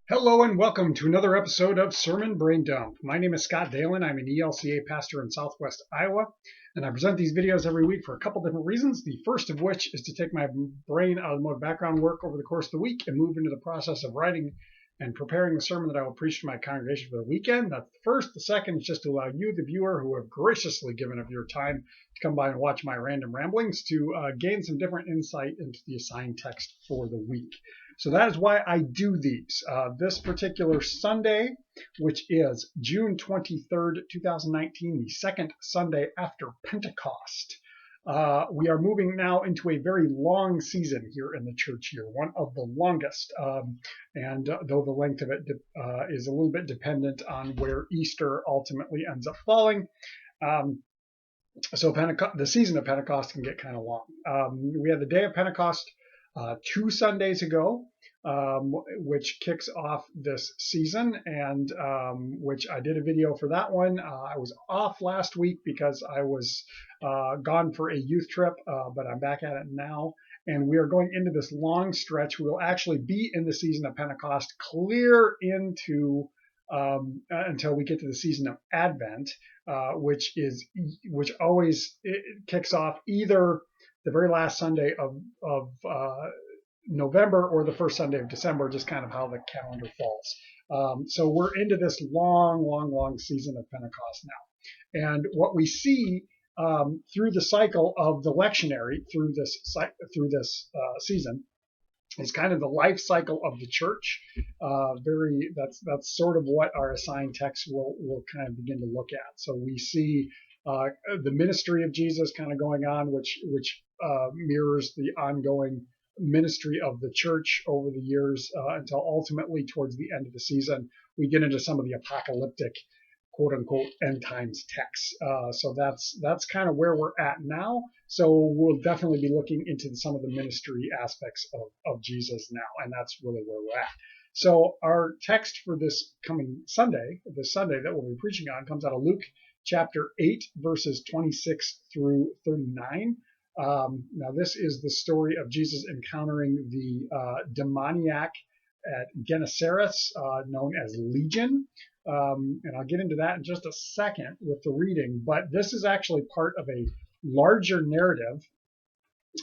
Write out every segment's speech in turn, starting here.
Hello and welcome to another episode of Sermon Braindump. My name is Scott Dalen. I'm an ELCA pastor in Southwest Iowa, and I present these videos every week for a couple different reasons. The first of which is to take my brain out of mode background work over the course of the week and move into the process of writing and preparing the sermon that I will preach to my congregation for the weekend. That's the first. The second is just to allow you, the viewer, who have graciously given of your time to come by and watch my random ramblings, to gain some different insight into the assigned text for the week. So that is why I do these. This particular Sunday, which is June 23rd, 2019, the second Sunday after Pentecost, we are moving now into a very long season here in the church year, one of the longest. And though the length of it is a little bit dependent on where Easter ultimately ends up falling, so the season of Pentecost can get kind of long. We had the day of Pentecost 2 Sundays ago, which kicks off this season, and which I did a video for that one. I was off last week because I was gone for a youth trip, but I'm back at it now. And we are going into this long stretch. We will actually be in the season of Pentecost clear into until we get to the season of Advent, which always kicks off either the very last Sunday of November or the first Sunday of December, just kind of how the calendar falls. So we're into this long season of Pentecost now. And what we see through the cycle of the lectionary through this season is kind of the life cycle of the church. That's sort of what our assigned text will kind of begin to look at. So we see the ministry of Jesus kind of going on, which mirrors the ongoing ministry of the church over the years until ultimately towards the end of the season we get into some of the apocalyptic quote unquote end times texts. So that's kind of where we're at now. So we'll definitely be looking into some of the ministry aspects of Jesus now, and that's really where we're at. So our text for this coming Sunday, this Sunday that we'll be preaching on, comes out of Luke chapter 8, verses 26 through 39. Now, this is the story of Jesus encountering the demoniac at Gennesaret, known as Legion. And I'll get into that in just a second with the reading. But this is actually part of a larger narrative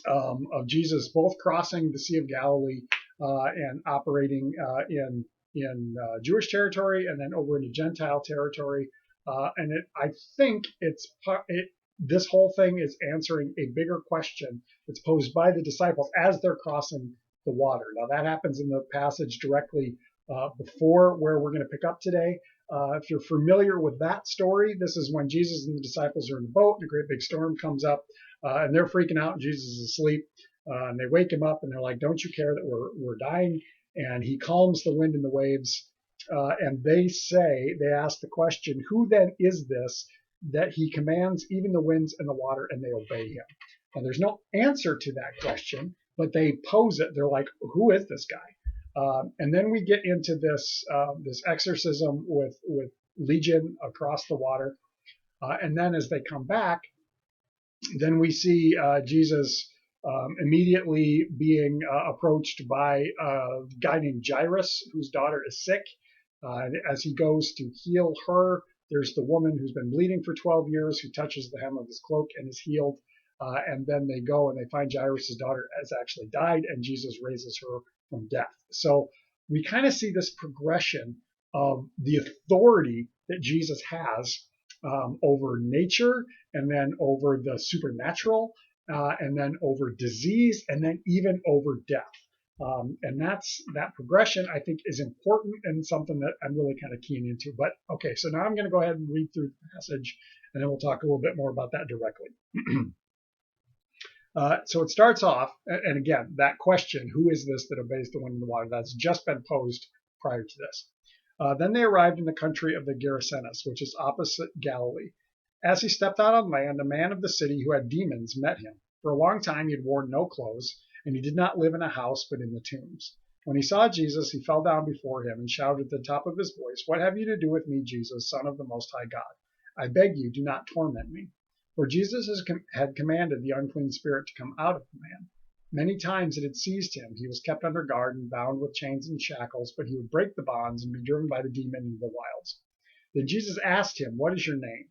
of Jesus both crossing the Sea of Galilee and operating in Jewish territory and then over into Gentile territory. I think this whole thing is answering a bigger question that's posed by the disciples as they're crossing the water. Now, that happens in the passage directly before where we're going to pick up today. If you're familiar with that story, this is when Jesus and the disciples are in the boat and a great big storm comes up and they're freaking out and Jesus is asleep. And they wake him up and they're like, "Don't you care that we're dying?" And he calms the wind and the waves. And they ask the question, "Who then is this that he commands even the winds and the water and they obey him?" And there's no answer to that question, but they pose it. They're like, "Who is this guy?" And then we get into this exorcism with Legion across the water. And then as they come back, then we see Jesus immediately being approached by a guy named Jairus, whose daughter is sick. As he goes to heal her, there's the woman who's been bleeding for 12 years who touches the hem of his cloak and is healed. And then they go and they find Jairus' daughter has actually died, and Jesus raises her from death. So we kind of see this progression of the authority that Jesus has over nature, and then over the supernatural, and then over disease, and then even over death. And that progression, I think, is important and something that I'm really kind of keen into. But okay, so now I'm going to go ahead and read through the passage, and then we'll talk a little bit more about that directly. So it starts off, and again, that question, who is this that obeys the wind and the water, that's just been posed prior to this. Then they arrived in the country of the Gerasenes, which is opposite Galilee. As he stepped out on land, a man of the city who had demons met him. For a long time he had worn no clothes, and he did not live in a house but in the tombs. When he saw Jesus, he fell down before him and shouted at the top of his voice, "What have you to do with me, Jesus, Son of the Most High God? I beg you, do not torment me." For Jesus had commanded the unclean spirit to come out of the man. Many times it had seized him. He was kept under guard and bound with chains and shackles, but he would break the bonds and be driven by the demon into the wilds. Then Jesus asked him, "What is your name?"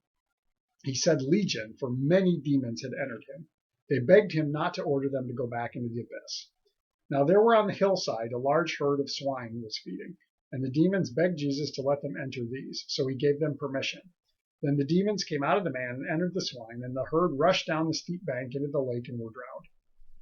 He said, "Legion," for many demons had entered him. They begged him not to order them to go back into the abyss. Now there were on the hillside a large herd of swine was feeding, and the demons begged Jesus to let them enter these, so he gave them permission. Then the demons came out of the man and entered the swine, and the herd rushed down the steep bank into the lake and were drowned.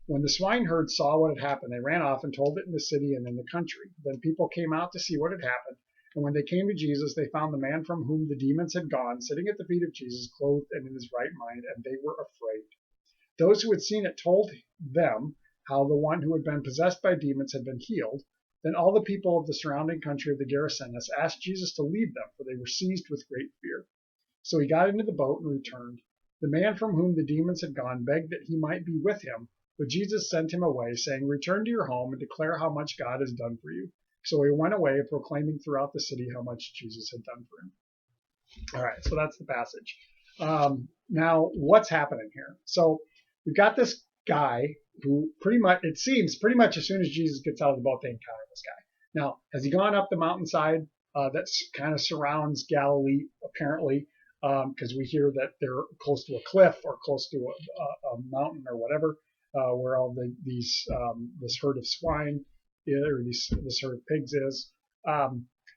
When the swineherd saw what had happened, they ran off and told it in the city and in the country. Then people came out to see what had happened, and when they came to Jesus, they found the man from whom the demons had gone sitting at the feet of Jesus, clothed and in his right mind, and they were afraid. Those who had seen it told them how the one who had been possessed by demons had been healed. Then all the people of the surrounding country of the Gerasenes asked Jesus to leave them, for they were seized with great fear. So he got into the boat and returned. The man from whom the demons had gone begged that he might be with him, but Jesus sent him away, saying, "Return to your home and declare how much God has done for you." So he went away, proclaiming throughout the city how much Jesus had done for him. All right, so that's the passage. Now, what's happening here? So we've got this guy who it seems pretty much as soon as Jesus gets out of the boat, they encounter this guy. Now, has he gone up the mountainside that kind of surrounds Galilee, apparently, because we hear that they're close to a cliff or close to a mountain or whatever, where all this herd of swine or this herd of pigs is.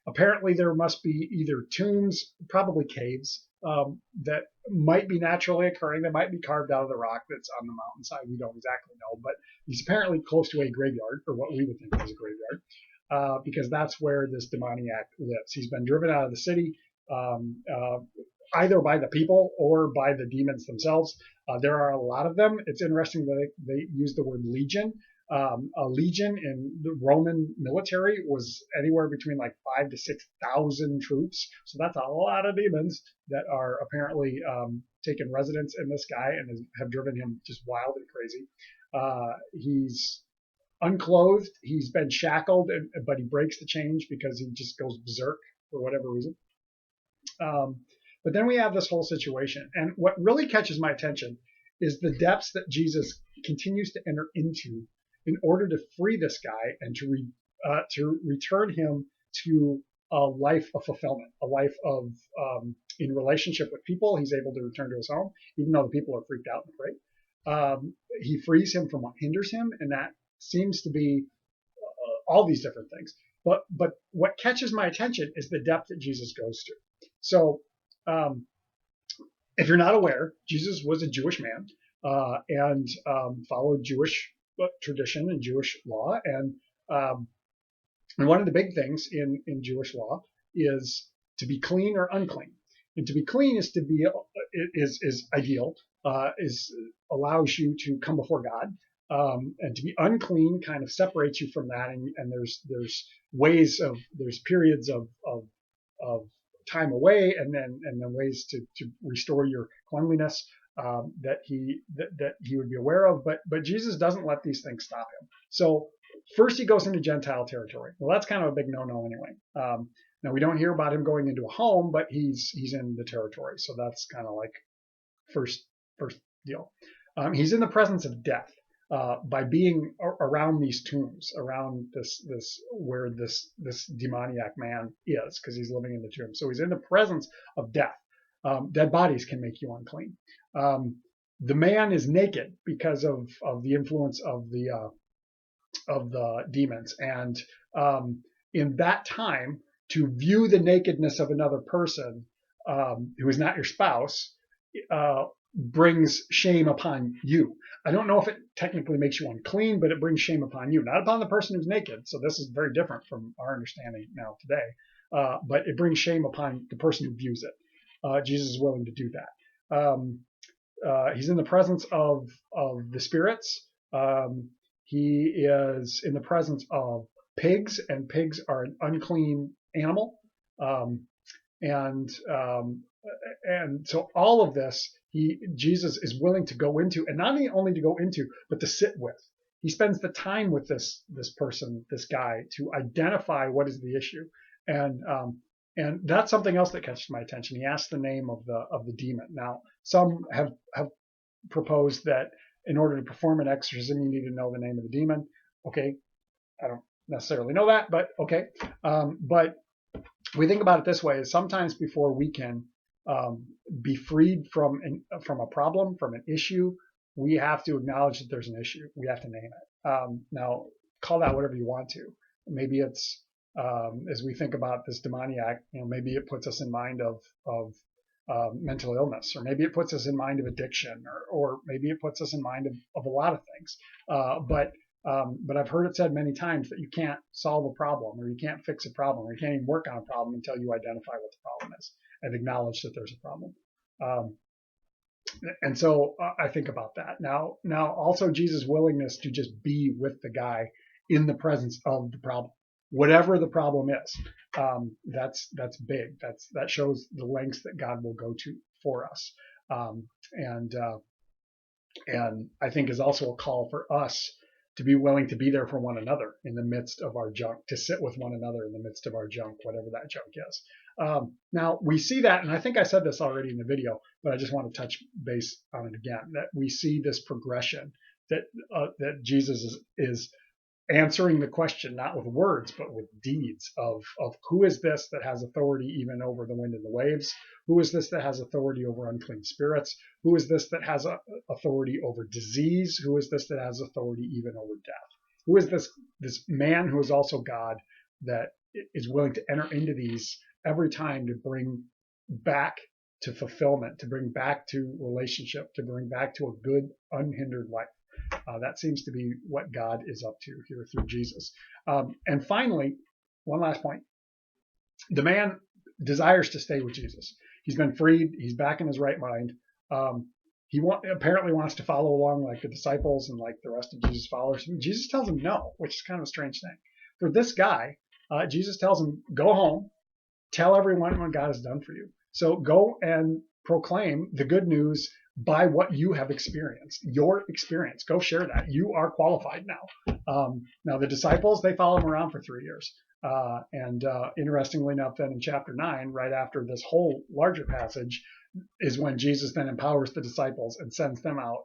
Apparently, there must be either tombs, probably caves, that might be naturally occurring. They might be carved out of the rock that's on the mountainside. We don't exactly know, but he's apparently close to a graveyard, or what we would think is a graveyard, because that's where this demoniac lives. He's been driven out of the city, either by the people or by the demons themselves. There are a lot of them. It's interesting that they use the word legion. A legion in the Roman military was anywhere between like 5,000 to 6,000 troops. So that's a lot of demons that are apparently taken residence in this guy and have driven him just wild and crazy. He's unclothed. He's been shackled, but he breaks the chains because he just goes berserk for whatever reason. But then we have this whole situation. And what really catches my attention is the depths that Jesus continues to enter into in order to free this guy and to return him to a life of fulfillment, a life of in relationship with people. He's able to return to his home, even though the people are freaked out and afraid. He frees him from what hinders him, and that seems to be all these different things. But what catches my attention is the depth that Jesus goes to. So if you're not aware, Jesus was a Jewish man and followed Jewish tradition and Jewish law. And one of the big things in Jewish law is to be clean or unclean. And to be clean is is ideal, allows you to come before God. And to be unclean kind of separates you from that. And there's periods of time away, and then ways to restore your cleanliness that he would be aware of. But Jesus doesn't let these things stop him. So first he goes into Gentile territory. Well, that's kind of a big no-no anyway. Now we don't hear about him going into a home, but he's in the territory. So that's kind of like first deal. He's in the presence of death. By being around these tombs, around this where this demoniac man is, because he's living in the tomb. So he's in the presence of death. Dead bodies can make you unclean. The man is naked because of the influence of the demons, and in that time, to view the nakedness of another person who is not your spouse brings shame upon you. I don't know if it technically makes you unclean, but it brings shame upon you, not upon the person who's naked. So this is very different from our understanding now today. But it brings shame upon the person who views it. Jesus is willing to do that. He's in the presence of the spirits. He is in the presence of pigs, and pigs are an unclean animal. And so all of this, Jesus is willing to go into, and not only to go into, but to sit with. He spends the time with this person, this guy, to identify what is the issue, and that's something else that catches my attention. He asks the name of the demon. Now, some have proposed that in order to perform an exorcism, you need to know the name of the demon. Okay, I don't necessarily know that, but okay. But we think about it this way: is sometimes before we can be freed from a problem, from an issue, we have to acknowledge that there's an issue. We have to name it. Now, call that whatever you want to. Maybe it's as we think about this demoniac, maybe it puts us in mind of mental illness, or maybe it puts us in mind of addiction, or maybe it puts us in mind of a lot of things. But I've heard it said many times that you can't solve a problem, or you can't fix a problem, or you can't even work on a problem until you identify what the problem is and acknowledge that there's a problem. And so I think about that. Now also Jesus' willingness to just be with the guy in the presence of the problem, whatever the problem is. That's big. That shows the lengths that God will go to for us. And I think is also a call for us to be willing to be there for one another in the midst of our junk, to sit with one another in the midst of our junk, whatever that junk is. Now we see that, and I think I said this already in the video, but I just want to touch base on it again, that we see this progression that Jesus is answering the question, not with words, but with deeds of who is this that has authority even over the wind and the waves? Who is this that has authority over unclean spirits? Who is this that has authority over disease? Who is this that has authority even over death? Who is this man who is also God that is willing to enter into these every time to bring back to fulfillment, to bring back to relationship, to bring back to a good, unhindered life? That seems to be what God is up to here through Jesus. And finally, one last point. The man desires to stay with Jesus. He's been freed. He's back in his right mind. He apparently wants to follow along like the disciples and like the rest of Jesus' followers. Jesus tells him no, which is kind of a strange thing. For this guy, Jesus tells him, go home, tell everyone what God has done for you. So go and proclaim the good news by what you have experienced, your experience. Go share that. You are qualified now. Now the disciples, they follow him around for 3 years. Interestingly enough, then in chapter 9, right after this whole larger passage, is when Jesus then empowers the disciples and sends them out.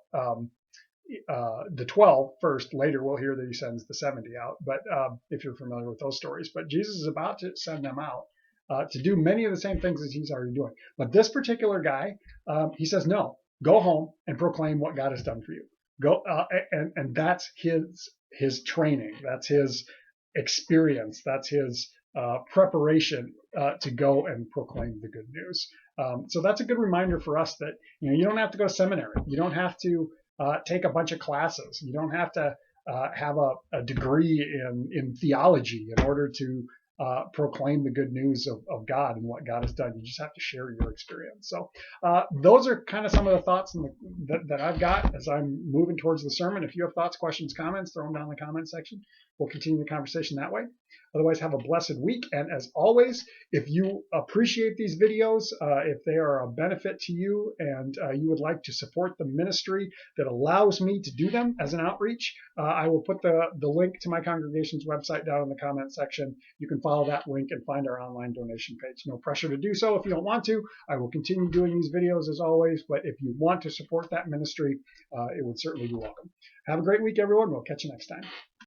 The 12 first. Later we'll hear that he sends the 70 out. But if you're familiar with those stories, but Jesus is about to send them out to do many of the same things as he's already doing. But this particular guy, he says, no, go home and proclaim what God has done for you. Go, and that's his training. That's his experience. That's his preparation to go and proclaim the good news. So that's a good reminder for us that you don't have to go to seminary. You don't have to take a bunch of classes. You don't have to have a degree in theology in order to proclaim the good news of God and what God has done. You just have to share your experience. So those are kind of some of the thoughts that I've got as I'm moving towards the sermon. If you have thoughts, questions, comments, throw them down in the comment section. We'll continue the conversation that way. Otherwise, have a blessed week. And as always, if you appreciate these videos, if they are a benefit to you and you would like to support the ministry that allows me to do them as an outreach, I will put the link to my congregation's website down in the comment section. You can follow that link and find our online donation page. No pressure to do so if you don't want to. I will continue doing these videos as always, but if you want to support that ministry, it would certainly be welcome. Have a great week, everyone. We'll catch you next time.